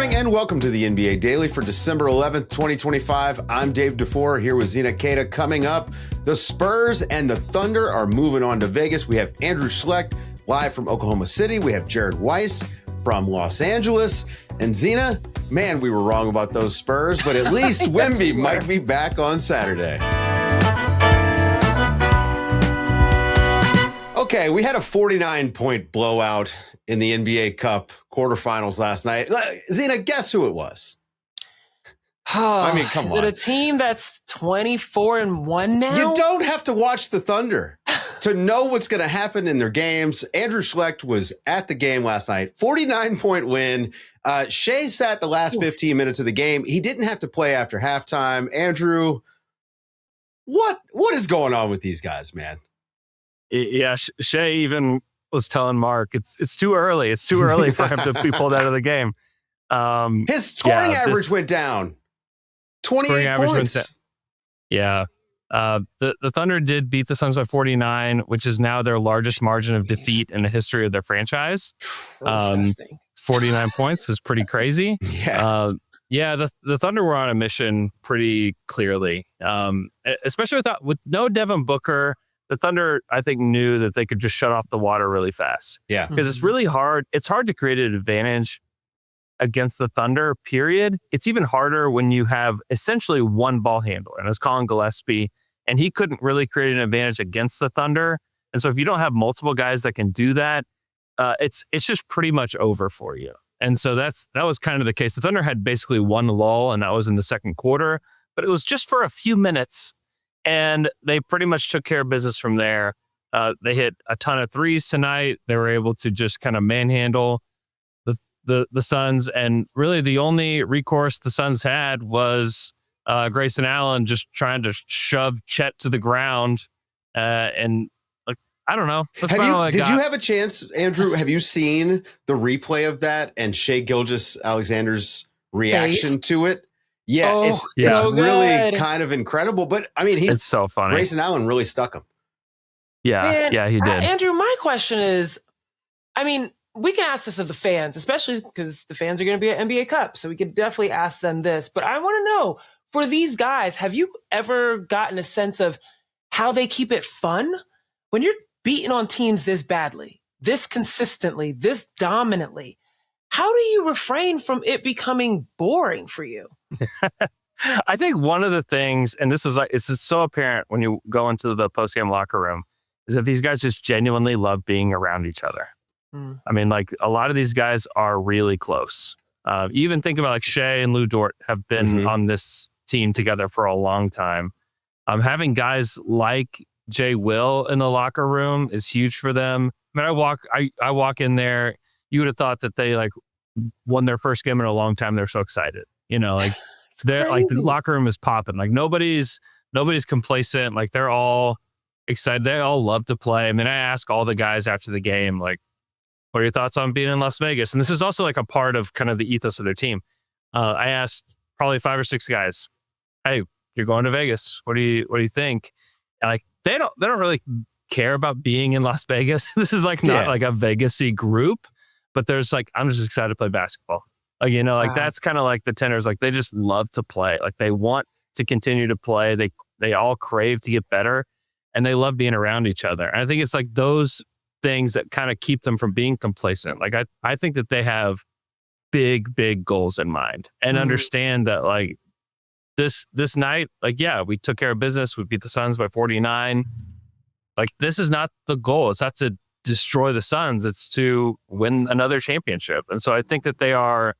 morning and welcome to the NBA Daily for December 11th, 2025. I'm Dave DuFour here with Zena Keita. Coming up, the Spurs and the Thunder are moving on to Vegas. We have Andrew Schlecht live from Oklahoma City. We have Weiss from Los Angeles. And Zena, man, we were wrong about those Spurs, but at least Wemby might be back on Saturday. Okay, we had a 49-point blowout in the NBA Cup quarterfinals last night. Zena, guess who it was? I mean, come on. Is it a team that's 24-1 now? You don't have to watch the Thunder to know what's going to happen in their games. Andrew Schlecht was at the game last night. 49-point win. Shai sat the last 15 minutes of the game. He didn't have to play after halftime. Andrew, what is going on with these guys, man? Yeah, Shai even was telling Mark, it's too early. It's too early for him to be pulled out of the game. His scoring average went down. 28 points. Yeah. The Thunder did beat the Suns by 49, which is now their largest margin of defeat in the history of their franchise. 49 points is pretty crazy. Yeah. The Thunder were on a mission pretty clearly, especially with no Devin Booker. The Thunder, I think, knew that they could just shut off the water really fast. Yeah. Because it's really hard. It's hard to create an advantage against the Thunder, period. It's even harder when you have essentially one ball handler, and it's Colin Gillespie, and he couldn't really create an advantage against the Thunder. And so if you don't have multiple guys that can do that, it's just pretty much over for you. And so that was kind of the case. The Thunder had basically one lull, and that was in the second quarter, but it was just for a few minutes. And they pretty much took care of business from there. They hit a ton of threes tonight. They were able to just kind of manhandle the Suns. And really the only recourse the Suns had was Grayson Allen just trying to shove Chet to the ground. And like, I don't know. Did you have a chance, Andrew? Have you seen the replay of that and Shai Gilgeous-Alexander's reaction to it? Yeah, it's really kind of incredible. But I mean, it's so funny. Grayson Allen really stuck him. Yeah, he did. Andrew, my question is, I mean, we can ask this of the fans, especially because the fans are going to be at NBA Cup. So we could definitely ask them this. But I want to know, for these guys, have you ever gotten a sense of how they keep it fun? When you're beating on teams this badly, this consistently, this dominantly, how do you refrain from it becoming boring for you? I think one of the things, and this is so apparent when you go into the postgame locker room, is that these guys just genuinely love being around each other. I mean, like, a lot of these guys are really close. You even think about like Shai and Lou Dort have been on this team together for a long time. Having guys like Jay Will in the locker room is huge for them. I mean, I walk in there, you would have thought that they like won their first game in a long time. They're so excited. You know, like they're like, the locker room is popping. Like nobody's complacent. Like they're all excited. They all love to play. I mean, I ask all the guys after the game, like, what are your thoughts on being in Las Vegas? And this is also like a part of kind of the ethos of their team. I asked probably 5 or 6 guys, hey, you're going to Vegas. What do you think? And like, they don't really care about being in Las Vegas. This is like not like a Vegas-y group, but there's like, I'm just excited to play basketball. Like, you know, like that's kind of like the tenors. Like they just love to play. Like they want to continue to play. They all crave to get better, and they love being around each other. And I think it's like those things that kind of keep them from being complacent. Like I think that they have big goals in mind and understand that like this night, like, yeah, we took care of business. We beat the Suns by 49. Like this is not the goal. It's not to destroy the Suns. It's to win another championship. And so I think that they are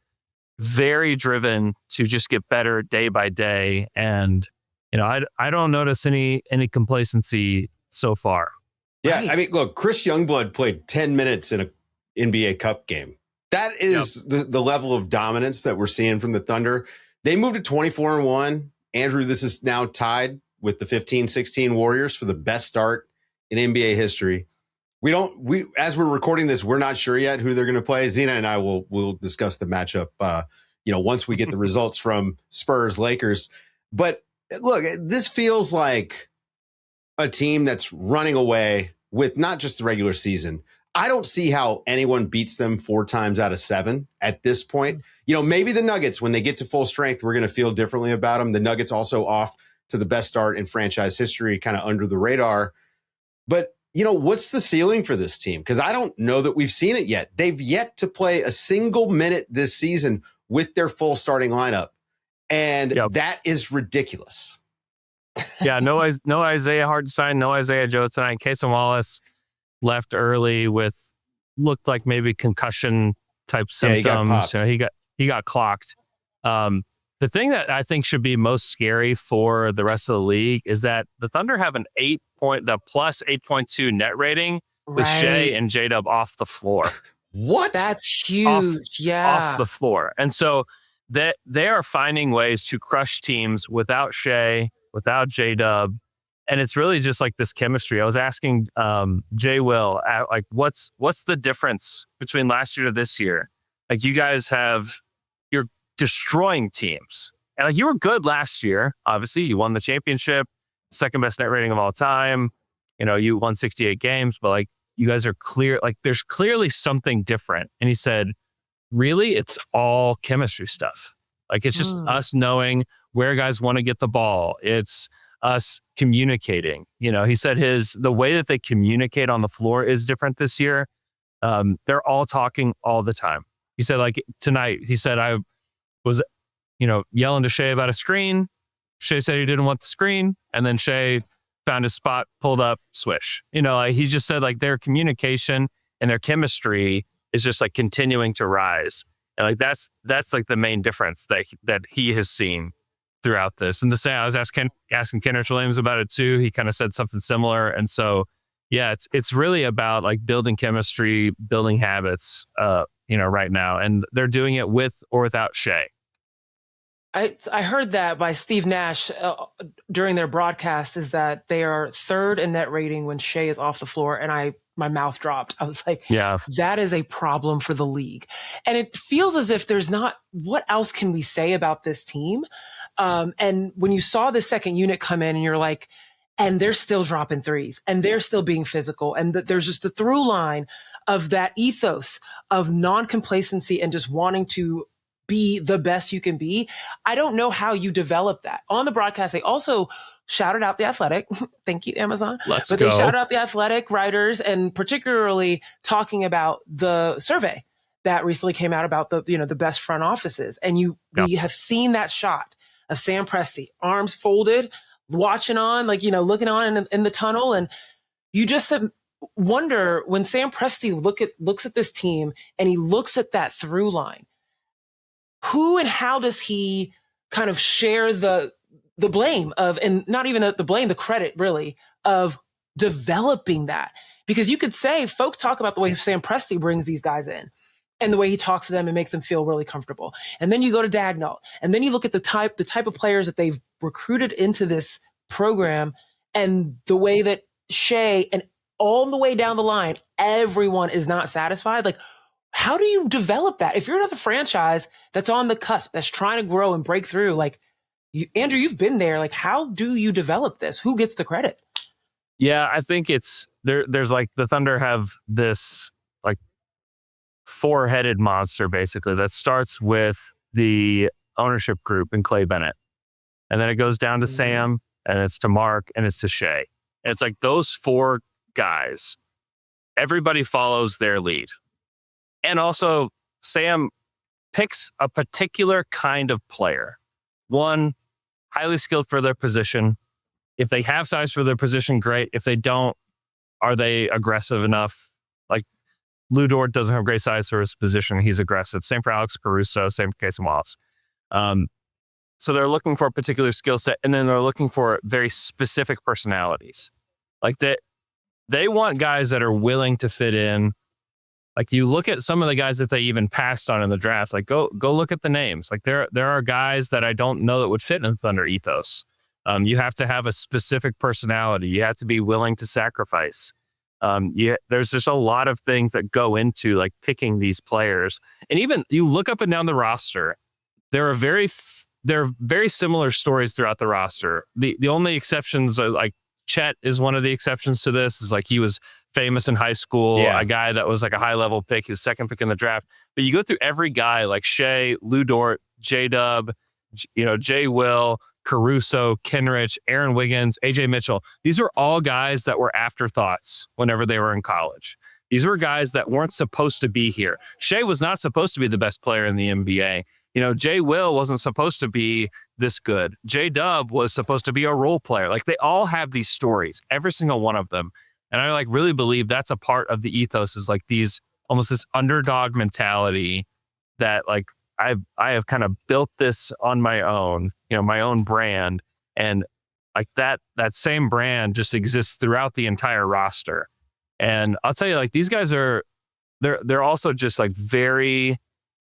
very driven to just get better day by day. And, you know, I don't notice any complacency so far. Yeah. Right. I mean, look, Chris Youngblood played 10 minutes in an NBA Cup game. That is the level of dominance that we're seeing from the Thunder. They moved to 24-1. Andrew, this is now tied with the 15-16 Warriors for the best start in NBA history. As we're recording this, we're not sure yet who they're going to play. Zena and I will discuss the matchup, once we get the results from Spurs Lakers. But look, this feels like a team that's running away with not just the regular season, I don't see how anyone beats them 4 times out of 7 at this point. Maybe the Nuggets, when they get to full strength, we're going to feel differently about them. The Nuggets also off to the best start in franchise history, kind of under the radar. But, what's the ceiling for this team? Because I don't know that we've seen it yet. They've yet to play a single minute this season with their full starting lineup. And that is ridiculous. Yeah, no Isaiah Hartenstein, no Isaiah Joe tonight. Casey Wallace left early with looked like maybe concussion type symptoms. He got clocked. The thing that I think should be most scary for the rest of the league is that the Thunder have the plus 8.2 net rating with Shai and J-Dub off the floor. What? That's huge. Off the floor. And so they are finding ways to crush teams without Shai, without J-Dub. And it's really just like this chemistry. I was asking Jay Will, what's the difference between last year to this year? Like, you guys you're destroying teams. And like, you were good last year. Obviously, you won the championship, second best net rating of all time. You won 68 games, but like, you guys are clear. Like, there's clearly something different. And he said, really, it's all chemistry stuff. Like, it's just us knowing where guys want to get the ball. It's us communicating. He said the way that they communicate on the floor is different this year. They're all talking all the time. He said, like tonight, he said, I was, yelling to Shai about a screen. Shai said he didn't want the screen. And then Shai found his spot, pulled up, swish. He just said, like, their communication and their chemistry is just like continuing to rise. And like, that's like the main difference that he has seen throughout this. And the same, I was asking Kendrick Williams about it too. He kind of said something similar. And so, yeah, it's really about like building chemistry, building habits, right now. And they're doing it with or without Shai. I heard that by Steve Nash during their broadcast, is that they are third in net rating when Shai is off the floor. And my mouth dropped. I was like, yeah, that is a problem for the league. And it feels as if there's not, what else can we say about this team? And when you saw the second unit come in and you're like, and they're still dropping threes and they're still being physical. And there's just a through line of that ethos of non-complacency and just wanting to be the best you can be. I don't know how you develop that. On the broadcast, they also shouted out The Athletic. Thank you, Amazon. Let's go. They shouted out The Athletic writers, and particularly talking about the survey that recently came out about the best front offices. And we have seen that shot of Sam Presti, arms folded, watching on, looking on in the tunnel. And you just wonder, when Sam Presti looks at this team and he looks at that through line, who and how does he kind of share the blame of, and not even the blame, the credit really, of developing that? Because you could say, folks talk about the way Sam Presti brings these guys in and the way he talks to them and makes them feel really comfortable. And then you go to Dagnall, and then you look at the type of players that they've recruited into this program, and the way that Shai and all the way down the line, everyone is not satisfied. Like, how do you develop that? If you're another franchise that's on the cusp, that's trying to grow and break through, like, Andrew, you've been there. Like, how do you develop this? Who gets the credit? Yeah, I think it's there's like the Thunder have this like 4-headed monster basically that starts with the ownership group and Clay Bennett. And then it goes down to Sam, and it's to Mark, and it's to Shai. And it's like those 4 guys, everybody follows their lead. And also, Sam picks a particular kind of player. One, highly skilled for their position. If they have size for their position, great. If they don't, are they aggressive enough? Like, Lou Dort doesn't have great size for his position. He's aggressive. Same for Alex Caruso. Same for Casey Wallace. So they're looking for a particular skill set, and then they're looking for very specific personalities. Like, they want guys that are willing to fit in. Like, you look at some of the guys that they even passed on in the draft, like go look at the names. Like, there are guys that I don't know that would fit in the Thunder ethos. You have to have a specific personality. You have to be willing to sacrifice. There's just a lot of things that go into like picking these players. And even you look up and down the roster, there are very similar stories throughout the roster. The only exceptions are like Chet is one of the exceptions to this. Is like he was famous in high school, a guy that was like a high level pick, he was second pick in the draft. But you go through every guy like Shai, Lou Dort, J-Dub, Jay Will, Caruso, Kenrich, Aaron Wiggins, AJ Mitchell. These are all guys that were afterthoughts whenever they were in college. These were guys that weren't supposed to be here. Shai was not supposed to be the best player in the NBA. Jay Will wasn't supposed to be this good. J-Dub was supposed to be a role player. Like, they all have these stories, every single one of them. And I really believe that's a part of the ethos, is like these, almost this underdog mentality that like I have kind of built this on my own, my own brand. And like that same brand just exists throughout the entire roster. And I'll tell you, like, these guys they're also just like very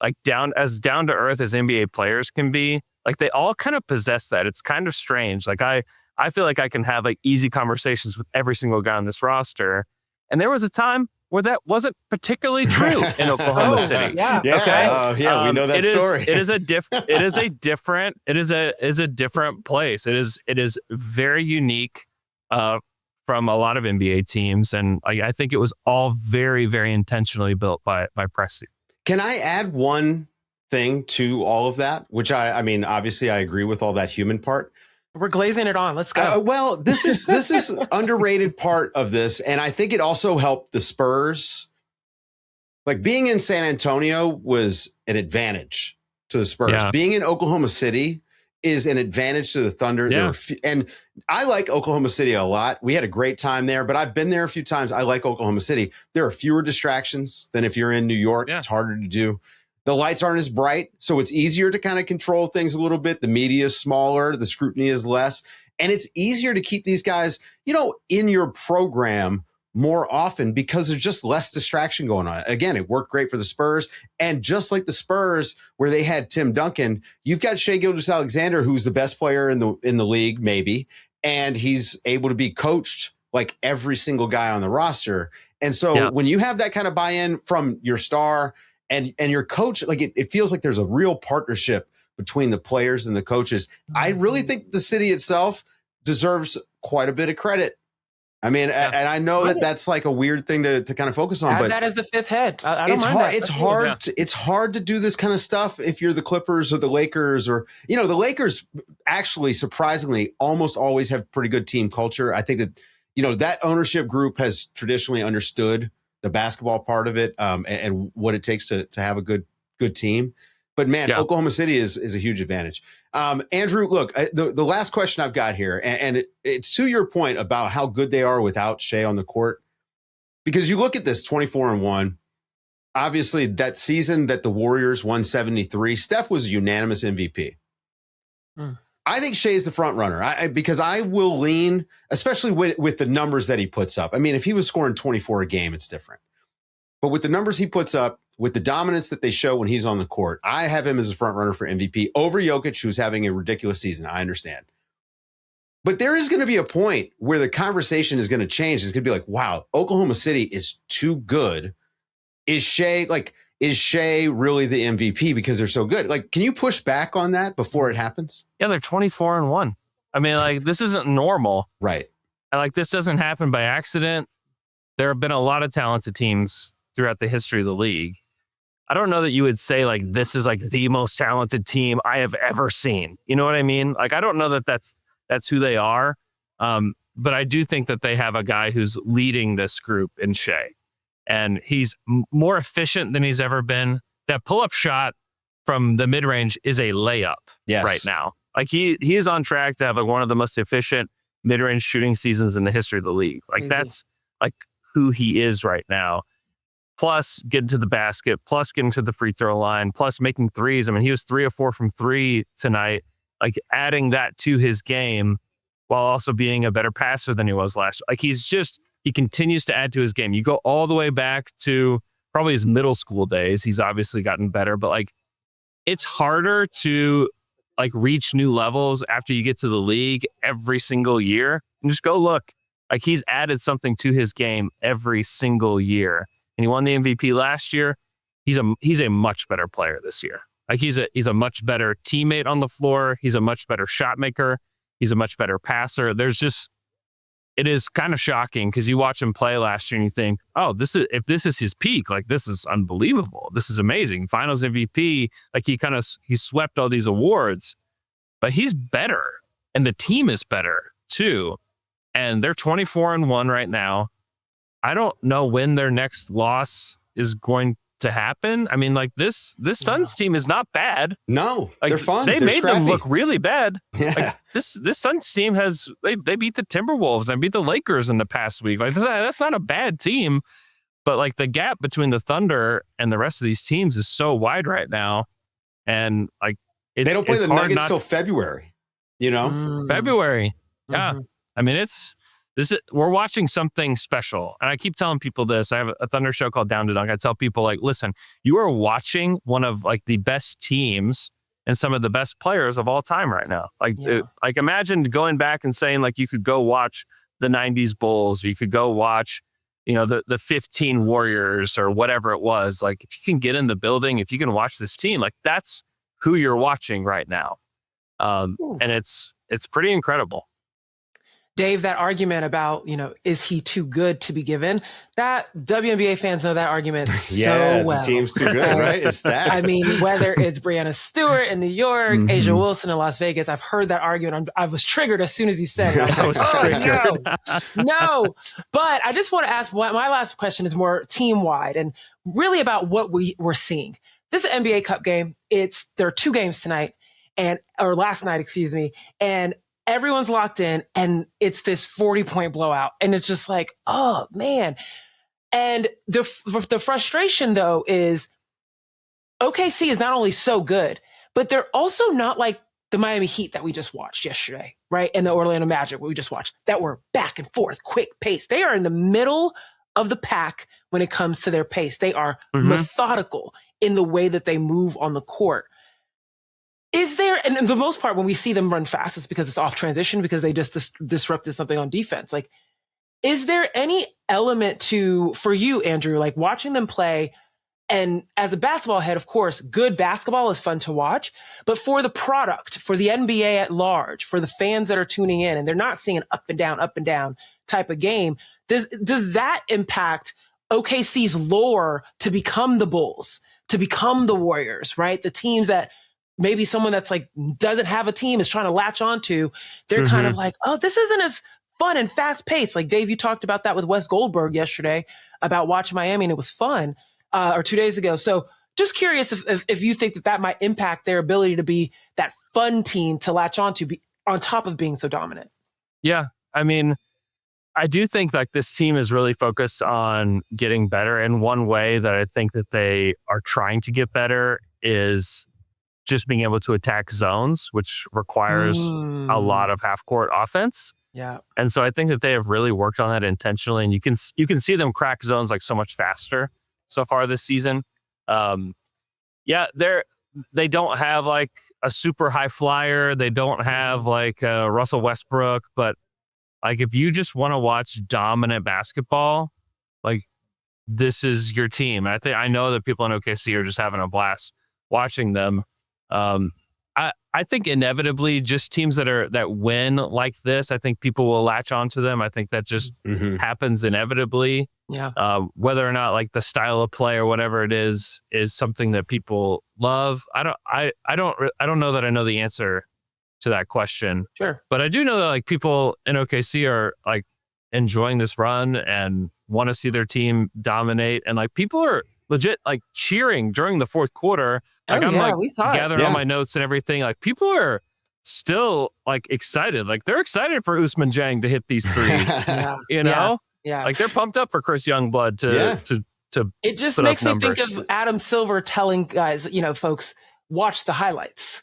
like down to earth as NBA players can be. Like, they all kind of possess that. It's kind of strange. Like, I feel like I can have like easy conversations with every single guy on this roster. And there was a time where that wasn't particularly true in Oklahoma City. Yeah. Okay. We know that story. It is a different place. It is very unique from a lot of NBA teams. And I think it was all very, very intentionally built by Presti. Can I add one thing to all of that? Which I mean, obviously I agree with all that human part. We're glazing it on. Let's go. Well, this is underrated part of this. And I think it also helped the Spurs. Like, being in San Antonio was an advantage to the Spurs. Yeah. Being in Oklahoma City is an advantage to the Thunder. Yeah. And I like Oklahoma City a lot. We had a great time there, but I've been there a few times. I like Oklahoma City. There are fewer distractions than if you're in New York. Yeah. It's harder to do. The lights aren't as bright, so it's easier to kind of control things a little bit. The media is smaller. The scrutiny is less. And it's easier to keep these guys, in your program more often because there's just less distraction going on. Again, it worked great for the Spurs. And just like the Spurs, where they had Tim Duncan, you've got Shai Gilgeous-Alexander, who's the best player in the league, maybe. And he's able to be coached like every single guy on the roster. And so when you have that kind of buy-in from your star and your coach, like it feels like there's a real partnership between the players and the coaches. I really think the city itself deserves quite a bit of credit. I mean, and I know that's like a weird thing to kind of focus on, but that as the fifth head. I don't mind that. It's hard to do this kind of stuff if you're the Clippers or the Lakers, or the Lakers actually surprisingly almost always have pretty good team culture. I think that that ownership group has traditionally understood the basketball part of it, and what it takes to have a good team. But man, Oklahoma City is a huge advantage. Andrew, look, the last question I've got here, and it's to your point about how good they are without Shai on the court, because you look at this 24-1. Obviously, that season that the Warriors won 73, Steph was a unanimous MVP. I think Shai is the front runner because I will lean, especially with the numbers that he puts up. I mean, if he was scoring 24 a game, it's different. But with the numbers he puts up, with the dominance that they show when he's on the court, I have him as a front runner for MVP over Jokic, who's having a ridiculous season. I understand. But there is going to be a point where the conversation is going to change. It's going to be like, wow, Oklahoma City is too good. Is Shai really the MVP because they're so good? Like, can you push back on that before it happens? Yeah, they're 24-1. I mean, like, this isn't normal. Right. And like, this doesn't happen by accident. There have been a lot of talented teams throughout the history of the league. I don't know that you would say like this is like the most talented team I have ever seen. You know what I mean? Like, I don't know that that's who they are. But I do think that they have a guy who's leading this group in Shai, and he's more efficient than he's ever been. That pull-up shot from the mid-range is a layup right now. Like, he is on track to have like one of the most efficient mid-range shooting seasons in the history of the league. Like, that's like who he is right now. Plus getting to the basket, plus getting to the free throw line, plus making threes. I mean, he was 3 of 4 from 3 tonight. Like, adding that to his game while also being a better passer than he was last year. Like, he continues to add to his game. You go all the way back to probably his middle school days. He's obviously gotten better, but like, it's harder to like reach new levels after you get to the league every single year. And just go look. Like, he's added something to his game every single year. And he won the MVP last year. He's a much better player this year. Like, he's a much better teammate on the floor. He's a much better shot maker. He's a much better passer. There's just it is kind of shocking because you watch him play last year and you think, oh, if this is his peak, like this is unbelievable. This is amazing. Finals MVP, like he swept all these awards, but he's better and the team is better too. And they're 24-1 right now. I don't know when their next loss is going to happen. I mean, like this Suns team is not bad. No, like, they're fun. They they're made scrappy. them look really bad. Yeah. Like, this Suns team they beat the Timberwolves and beat the Lakers in the past week. Like that's not a bad team, but like the gap between the Thunder and the rest of these teams is so wide right now, and like they don't play the Nuggets till February. You know, February. Yeah, I mean we're watching something special. And I keep telling people this. I have a Thunder show called Down to Dunk. I tell people, like, listen, you are watching one of like the best teams and some of the best players of all time right now. Like, like imagine going back and saying like you could go watch the 90s Bulls, or you could go watch, the 15 Warriors or whatever it was. Like if you can get in the building, if you can watch this team, like that's who you're watching right now. And it's pretty incredible. Dave, that argument about, is he too good to be given? That WNBA fans know that argument so well. The team's too good, right? It's that. I mean, whether it's Breanna Stewart in New York, Asia Wilson in Las Vegas, I've heard that argument. I was triggered as soon as you said it. I was triggered. No. But I just want to ask, my last question is more team-wide and really about what we're seeing. This is an NBA Cup game. There are 2 games tonight, or last night, excuse me, and everyone's locked in and it's this 40-point blowout. And it's just like, oh man. And the frustration though is OKC is not only so good, but they're also not like the Miami Heat that we just watched yesterday, right? And the Orlando Magic, what we just watched, that were back and forth, quick pace. They are in the middle of the pack when it comes to their pace. They are methodical in the way that they move on the court. Is there, and the most part, when we see them run fast, it's because it's off transition, because they just disrupted something on defense. Like, is there any element for you, Andrew, like watching them play? And as a basketball head, of course, good basketball is fun to watch. But for the product, for the NBA at large, for the fans that are tuning in, and they're not seeing an up and down type of game, does that impact OKC's lore to become the Bulls, to become the Warriors, right? The teams that maybe someone that's like doesn't have a team is trying to latch onto. They're kind of like, oh, this isn't as fun and fast paced. Like Dave, you talked about that with Wes Goldberg yesterday about watching Miami, and it was fun, or 2 days ago. So just curious if you think that might impact their ability to be that fun team to latch onto, on top of being so dominant. Yeah, I mean, I do think like this team is really focused on getting better. And one way that I think that they are trying to get better is just being able to attack zones, which requires a lot of half-court offense. Yeah. And so I think that they have really worked on that intentionally, and you can see them crack zones like so much faster so far this season. They don't have like a super high flyer. They don't have like Russell Westbrook, but like if you just want to watch dominant basketball, like this is your team. I know that people in OKC are just having a blast watching them. I think inevitably just teams that win like this, I think people will latch onto them. I think that just happens inevitably. Yeah. Whether or not like the style of play or whatever it is something that people love. I don't know that I know the answer to that question. Sure. But I do know that like people in OKC are like enjoying this run and want to see their team dominate, and like people are legit like cheering during the fourth quarter. Like I'm gathering all my notes and everything. Like people are still like excited. Like they're excited for Ousmane Dieng to hit these threes. You know? Yeah. Like they're pumped up for Chris Youngblood to it just makes me think of Adam Silver telling guys, folks, watch the highlights.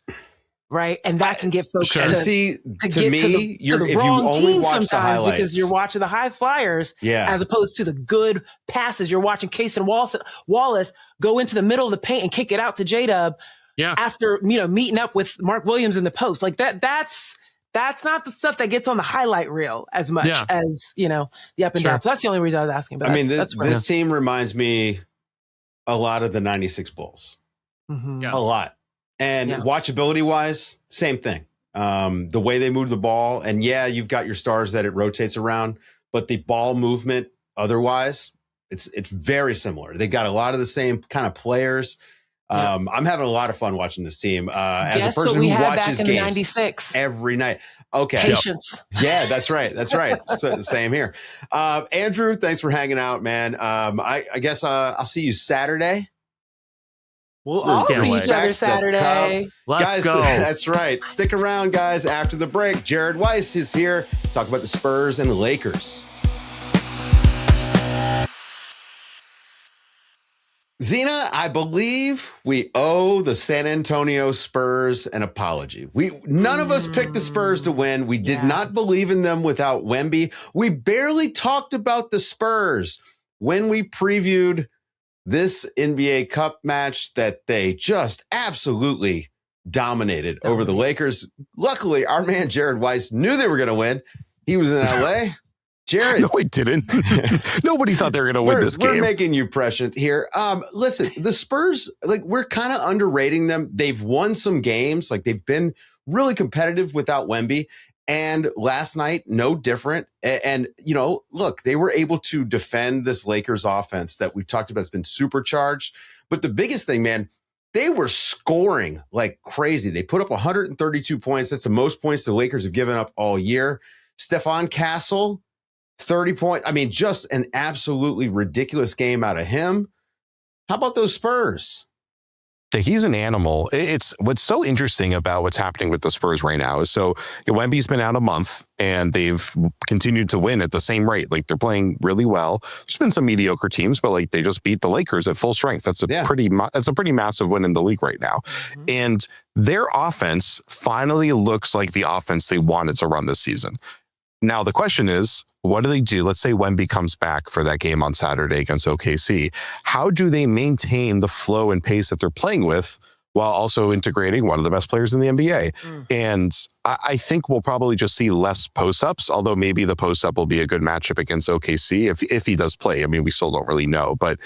Right. And that can get folks to get to the wrong team sometimes because you're watching the high flyers as opposed to the good passes. You're watching Case and Wallace go into the middle of the paint and kick it out to J-Dub after, meeting up with Mark Williams in the post. Like that's not the stuff that gets on the highlight reel as much as, the up and down. So that's the only reason I was asking. But I mean, this team reminds me a lot of the 96 Bulls. A lot. And watchability wise, same thing. The way they move the ball, and yeah, you've got your stars that it rotates around, but the ball movement otherwise, it's very similar. They got a lot of the same kind of players. I'm having a lot of fun watching this team. As a person who watches games 96. every night. Okay. Patience. Yeah, that's right. That's right. So, same here. Andrew, thanks for hanging out, man. I guess I'll see you Saturday. We'll all see each other Saturday. Let's go. That's right. Stick around, guys, after the break. Jared Weiss is here to talk about the Spurs and Lakers. Zena, I believe we owe the San Antonio Spurs an apology. None of us picked the Spurs to win. We did not believe in them without Wemby. We barely talked about the Spurs when we previewed this NBA Cup match that they just absolutely dominated over the Lakers. Luckily, our man Jared Weiss knew they were going to win. He was in LA. Jared. No, he didn't. Nobody thought they were going to win this game. We're making you prescient here. Listen, the Spurs, we're kind of underrating them. They've won some games. They've been really competitive without Wemby. And last night, no different. And, look, they were able to defend this Lakers offense that we've talked about. It's been supercharged. But the biggest thing, man, they were scoring like crazy. They put up 132 points. That's the most points the Lakers have given up all year. Stephon Castle, 30 points. I mean, just an absolutely ridiculous game out of him. How about those Spurs? He's an animal. It's what's so interesting about what's happening with the Spurs right now is Wemby's been out a month and they've continued to win at the same rate. They're playing really well. There's been some mediocre teams, but they just beat the Lakers at full strength. That's a pretty massive win in the league right now. Mm-hmm. And their offense finally looks like the offense they wanted to run this season. Now, the question is, what do they do? Let's say Wemby comes back for that game on Saturday against OKC. How do they maintain the flow and pace that they're playing with while also integrating one of the best players in the NBA? And I think we'll probably just see less post-ups, although maybe the post-up will be a good matchup against OKC if he does play. I mean, we still don't really know. But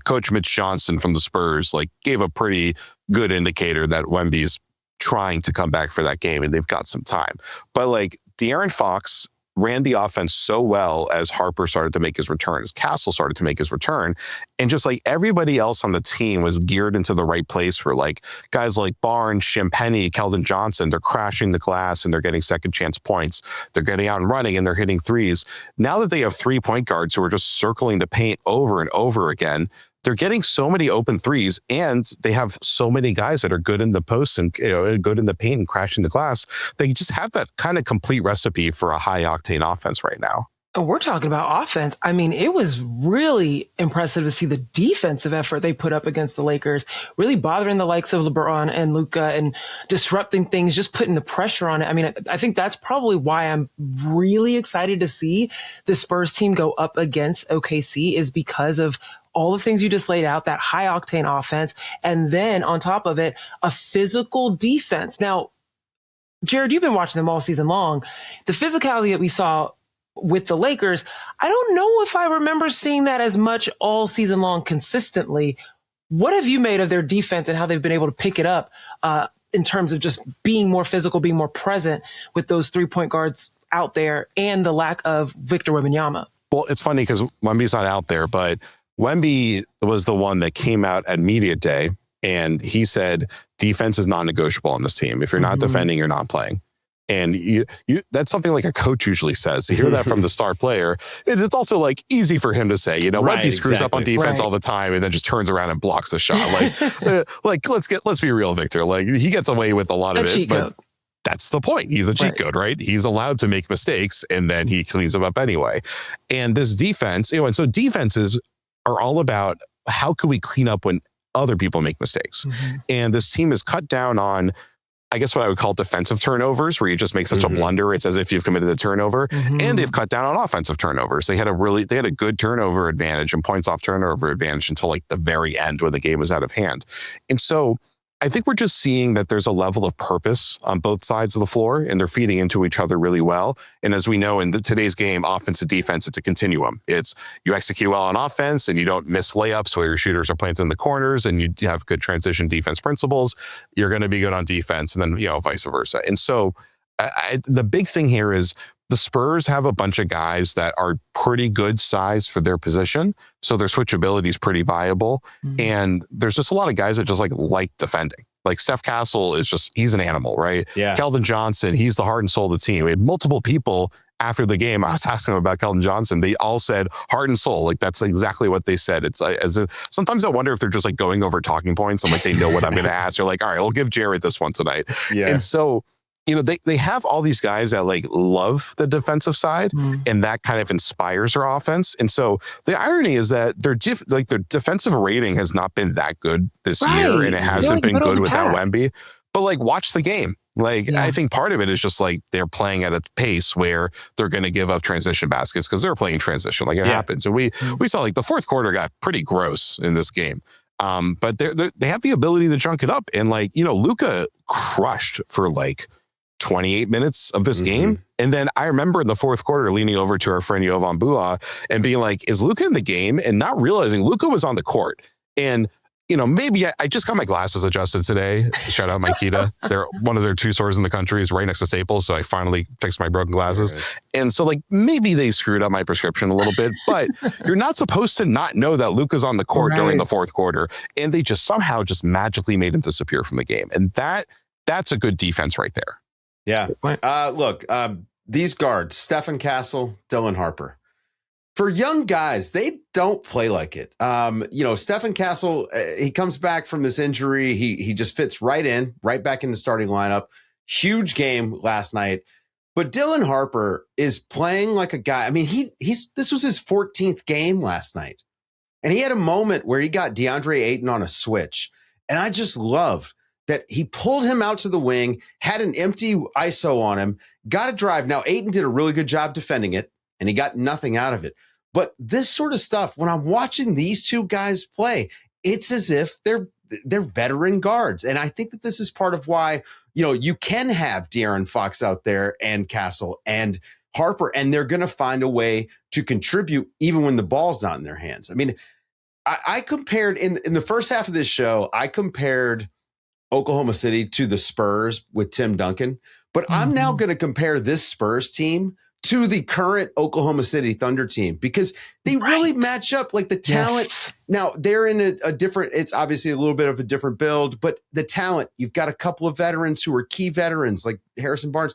Coach Mitch Johnson from the Spurs gave a pretty good indicator that Wemby's trying to come back for that game, and they've got some time. But De'Aaron Fox ran the offense so well as Harper started to make his return, as Castle started to make his return. And just everybody else on the team was geared into the right place where guys like Barnes, Shampenny, Keldon Johnson, they're crashing the glass and they're getting second chance points. They're getting out and running and they're hitting threes. Now that they have 3 point guards who are just circling the paint over and over again, they're getting so many open threes and they have so many guys that are good in the post and good in the paint and crashing the glass. They just have that kind of complete recipe for a high octane offense right now. And we're talking about offense. I mean, it was really impressive to see the defensive effort they put up against the Lakers, really bothering the likes of LeBron and Luka and disrupting things, just putting the pressure on it. I mean, I think that's probably why I'm really excited to see the Spurs team go up against OKC is because of all the things you just laid out, that high octane offense. And then on top of it, a physical defense. Now, Jared, you've been watching them all season long. The physicality that we saw with the Lakers, I don't know if I remember seeing that as much all season long consistently. What have you made of their defense and how they've been able to pick it up in terms of just being more physical, being more present with those 3 point guards out there and the lack of Victor Wembanyama? Well, it's funny because Wemby's not out there, but Wemby was the one that came out at media day and he said, defense is non-negotiable on this team. If you're not defending, you're not playing. And you that's something a coach usually says. To hear that from the star player, it's also easy for him to say, Wemby screws up on defense all the time and then just turns around and blocks the shot. Let's be real, Victor. He gets away with a lot of it, but that's the point. He's a cheat code, right? He's allowed to make mistakes and then he cleans them up anyway. And this defense, and so defenses are all about how can we clean up when other people make mistakes. And this team is cut down on, I guess what I would call defensive turnovers, where you just make such a blunder, it's as if you've committed a turnover. And they've cut down on offensive turnovers. They had a good turnover advantage and points off turnover advantage until the very end when the game was out of hand. And so I think we're just seeing that there's a level of purpose on both sides of the floor and they're feeding into each other really well. And as we know in today's game, offense and defense, it's a continuum. It's you execute well on offense and you don't miss layups where your shooters are planted in the corners and you have good transition defense principles. You're going to be good on defense and then, vice versa. And so the big thing here is the Spurs have a bunch of guys that are pretty good size for their position. So their switchability is pretty viable. And there's just a lot of guys that just like defending. Like Steph Castle he's an animal, right? Yeah. Keldon Johnson, he's the heart and soul of the team. We had multiple people after the game. I was asking them about Keldon Johnson. They all said heart and soul. Like that's exactly what they said. It's sometimes I wonder if they're just going over talking points and they know what I'm going to ask. They're like, all right, we'll give Jared this one tonight. Yeah. And so, they have all these guys that love the defensive side, and that kind of inspires their offense. And so the irony is that their defensive rating has not been that good this year, and it hasn't been good without Wemby. But watch the game. I think part of it is just they're playing at a pace where they're going to give up transition baskets because they're playing transition. It happens. And we saw the fourth quarter got pretty gross in this game. But they have the ability to chunk it up. And Luka crushed for 28 minutes of this game. And then I remember in the fourth quarter leaning over to our friend Jovan Bua and being like, is Luka in the game? And not realizing Luka was on the court. And, maybe I just got my glasses adjusted today. Shout out Makita. They're one of their 2 stores in the country is right next to Staples. So I finally fixed my broken glasses. Right. And so maybe they screwed up my prescription a little bit, but you're not supposed to not know that Luka's on the court during the fourth quarter. And they just somehow magically made him disappear from the game. And that's a good defense right there. Yeah. Look, these guards, Stephon Castle, Dylan Harper. For young guys, they don't play like it. Stephon Castle, he comes back from this injury. He just fits right back in the starting lineup. Huge game last night. But Dylan Harper is playing like a guy. I mean, this was his 14th game last night. And he had a moment where he got DeAndre Ayton on a switch. And I just loved that he pulled him out to the wing, had an empty ISO on him, got a drive. Now, Ayton did a really good job defending it, and he got nothing out of it. But this sort of stuff, when I'm watching these two guys play, it's as if they're veteran guards. And I think that this is part of why, you can have De'Aaron Fox out there and Castle and Harper, and they're going to find a way to contribute even when the ball's not in their hands. I mean, I compared in the first half of this show, I compared Oklahoma City to the Spurs with Tim Duncan, but I'm now going to compare this Spurs team to the current Oklahoma City Thunder team because they really match up the talent. Yes. Now they're in a different, it's obviously a little bit of a different build, but the talent, you've got a couple of veterans who are key veterans like Harrison Barnes,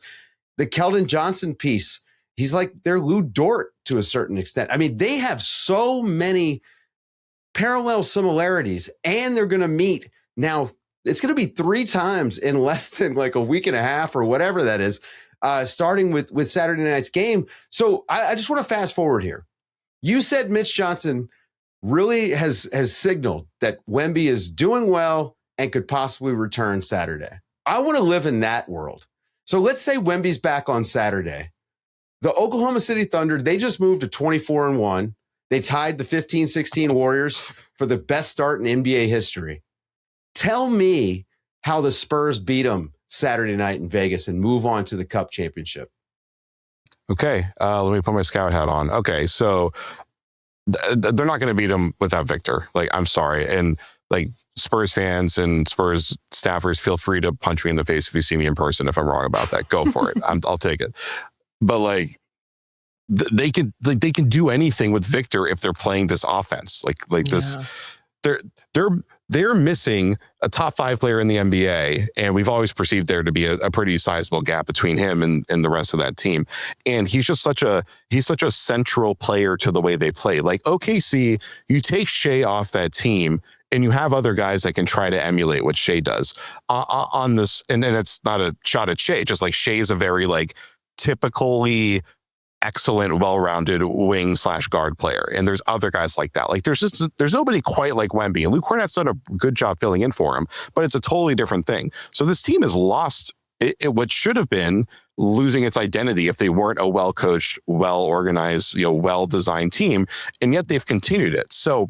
the Keldon Johnson piece. He's their Lou Dort to a certain extent. I mean, they have so many parallel similarities and they're going to meet now. It's going to be 3 times in less than a week and a half or whatever that is, starting with Saturday night's game. So I just want to fast forward here. You said Mitch Johnson really has signaled that Wemby is doing well and could possibly return Saturday. I want to live in that world. So let's say Wemby's back on Saturday. The Oklahoma City Thunder, they just moved to 24-1. They tied the 15-16 Warriors for the best start in NBA history. Tell me how the Spurs beat them Saturday night in Vegas and move on to the Cup championship. Okay, let me put my scout hat on. Okay, so they're not going to beat them without Victor. I'm sorry. And Spurs fans and Spurs staffers, feel free to punch me in the face if you see me in person. If I'm wrong about that, go for it. I'll take it. But they can do anything with Victor if they're playing this offense. This. They're missing a top 5 player in the NBA, and we've always perceived there to be a pretty sizable gap between him and the rest of that team. And he's such a central player to the way they play. OKC, you take Shai off that team, and you have other guys that can try to emulate what Shai does on this. And then it's not a shot at Shai, just Shai is a very typically excellent, well-rounded wing/guard player. And there's other guys like that. There's nobody quite like Wemby. And Luke Cornett's done a good job filling in for him, but it's a totally different thing. So this team has lost what should have been losing its identity if they weren't a well-coached, well-organized, well-designed team. And yet they've continued it. So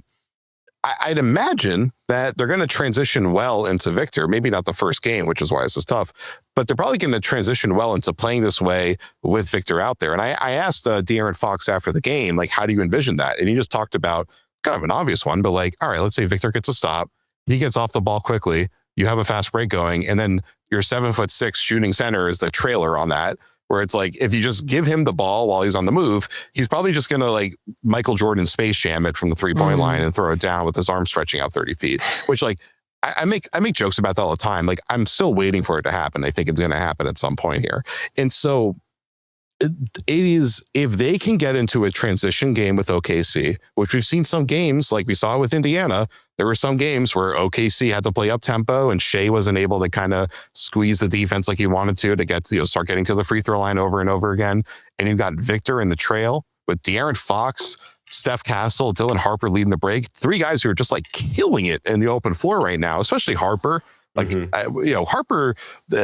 I'd imagine that they're going to transition well into Victor. Maybe not the first game, which is why this is tough, but they're probably going to transition well into playing this way with Victor out there. And I asked De'Aaron Fox after the game, how do you envision that? And he just talked about kind of an obvious one, but all right, let's say Victor gets a stop. He gets off the ball quickly. You have a fast break going, and then your 7'6" shooting center is the trailer on that, where it's like, if you just give him the ball while he's on the move, he's probably just going to like Michael Jordan Space Jam it from the 3-point line and throw it down with his arm stretching out 30 feet, which like, I make jokes about that all the time. Like, I'm still waiting for it to happen. I think it's going to happen at some point here. And so it is, if they can get into a transition game with OKC, which we've seen some games, like we saw with Indiana, there were some games where OKC had to play up tempo and Shai wasn't able to kind of squeeze the defense like he wanted to get, start getting to the free throw line over and over again. And you've got Victor in the trail with De'Aaron Fox, Steph Castle, Dylan Harper leading the break. 3 guys who are just like killing it in the open floor right now, especially Harper. Like, Harper,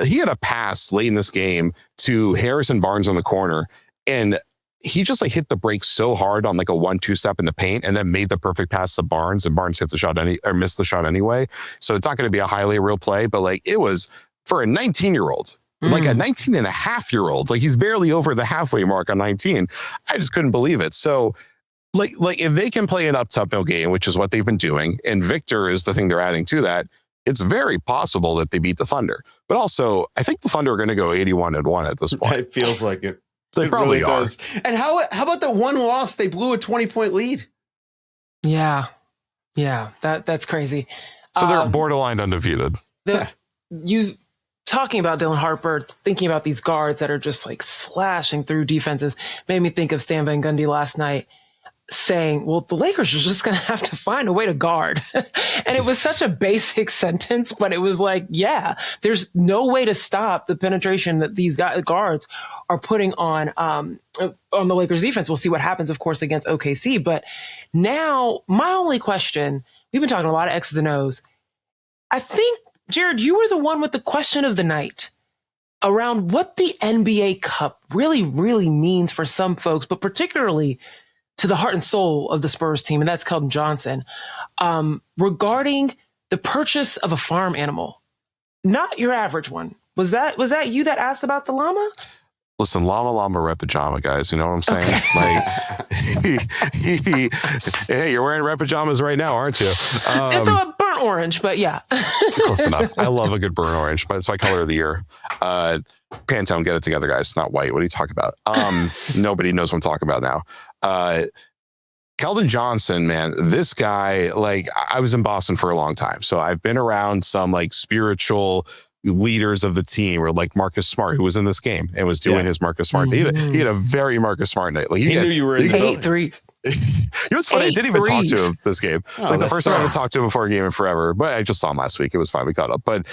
he had a pass late in this game to Harrison Barnes on the corner, and he just like hit the break so hard on like a 1-2 step in the paint, and then made the perfect pass to Barnes, and Barnes hit the shot missed the shot anyway. So it's not going to be a highly real play, but like it was for a 19-year-old, like a 19 and a half-year-old, like he's barely over the halfway mark on 19. I just couldn't believe it. So like if they can play an up-tempo game, which is what they've been doing, and Victor is the thing they're adding to that, it's very possible that they beat the Thunder. But also, I think the Thunder are going to go 81-1 at this point. It feels like it. They probably really are. And how about the one loss? They blew a 20-point lead. Yeah. That's crazy. So they're borderline undefeated. You talking about Dylan Harper, thinking about these guards that are just like slashing through defenses, made me think of Stan Van Gundy last night, saying, well, the Lakers are just going to have to find a way to guard. And it was such a basic sentence, but it was like, yeah, there's no way to stop the penetration that these guards are putting on the Lakers defense. We'll see what happens, of course, against OKC. But now my only question, we've been talking a lot of X's and O's. I think, Jared, you were the one with the question of the night around what the NBA Cup really, really means for some folks, but particularly to the heart and soul of the Spurs team, and that's Keldon Johnson, regarding the purchase of a farm animal, not your average one. Was that you that asked about the llama? Listen, llama red pajama, guys. You know what I'm saying? Okay. Like, hey, you're wearing red pajamas right now, aren't you? It's a burnt orange, but yeah. Close enough. I love a good burnt orange, but it's my color of the year. Pantone, get it together, guys. It's not white. What are you talking about? Nobody knows what I'm talking about now. Keldon Johnson, man, this guy, like, I was in Boston for a long time. So I've been around some like spiritual leaders of the team, or like Marcus Smart, who was in this game and was doing his Marcus Smart. He had a very Marcus Smart night. Like he knew you were in the 8 threes. You know what's funny? I didn't even talk to him this game. It's like the first time I ever talked to him before a game in forever. But I just saw him last week. It was fine. We caught up. But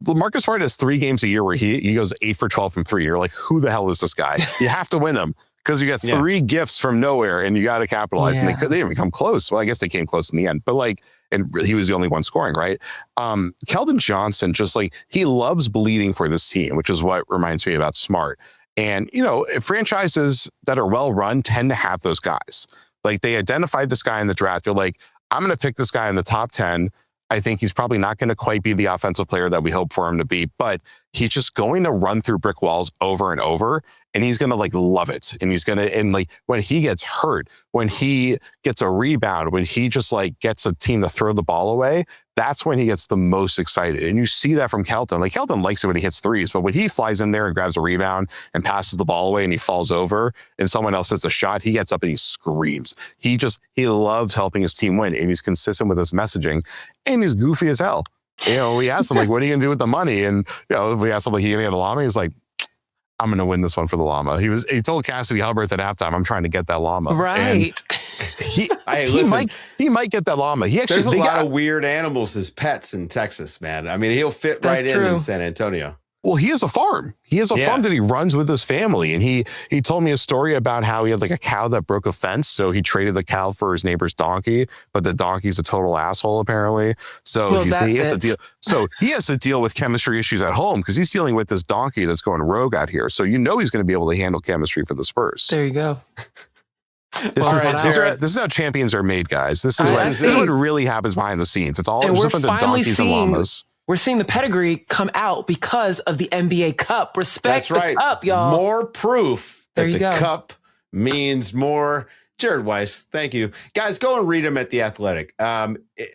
Marcus Smart has 3 games a year where he goes 8 for 12 from 3. You're like, who the hell is this guy? You have to win them because you got 3 gifts from nowhere and you got to capitalize. And they didn't even come close. Well, I guess they came close in the end. But like, and he was the only one scoring, right? Keldon Johnson, just like, he loves bleeding for this team, which is what reminds me about Smart. And, you know, franchises that are well run tend to have those guys. Like, they identified this guy in the draft. They're like, I'm going to pick this guy in the top 10. I think he's probably not going to quite be the offensive player that we hope for him to be, but he's just going to run through brick walls over and over, and he's going to like love it. And he's going to, and like when he gets hurt, when he gets a rebound, when he just like gets a team to throw the ball away, that's when he gets the most excited. And you see that from Keldon. Like, Keldon likes it when he hits threes, but when he flies in there and grabs a rebound and passes the ball away and he falls over and someone else hits a shot, he gets up and he screams. He loves helping his team win, and he's consistent with his messaging, and he's goofy as hell. You know, we asked him, like, what are you gonna do with the money? And, you know, we asked him, like, he gonna get a llama? He's like, I'm gonna win this one for the llama. He told Cassidy Hubbarth at halftime, I'm trying to get that llama. Right. He might get that llama. There's a lot of weird animals as pets in Texas, man. I mean, he'll fit right in San Antonio. Well, he has a farm. He has a farm that he runs with his family. And he told me a story about how he had like a cow that broke a fence. So he traded the cow for his neighbor's donkey, but the donkey's a total asshole, apparently. So he has to deal. So he has to deal with chemistry issues at home because he's dealing with this donkey that's going rogue out here. So you know he's going to be able to handle chemistry for the Spurs. There you go. This is how champions are made, guys. This is what really happens behind the scenes. It's all just about the donkeys and llamas. We're seeing the pedigree come out because of the NBA Cup. Respect the cup, y'all. More proof that the cup means more. Jared Weiss, thank you. Guys, go and read him at The Athletic.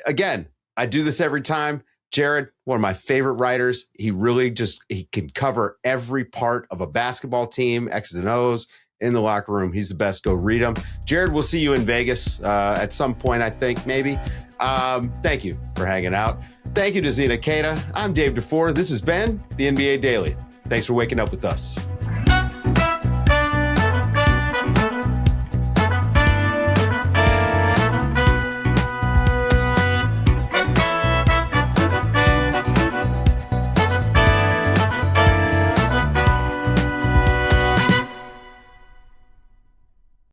Again, I do this every time. Jared, one of my favorite writers. He really he can cover every part of a basketball team, X's and O's in the locker room. He's the best. Go read him. Jared, we'll see you in Vegas at some point, I think, maybe. Thank you for hanging out. Thank you to Zena Keita. I'm Dave DuFour. This has been the NBA Daily. Thanks for waking up with us.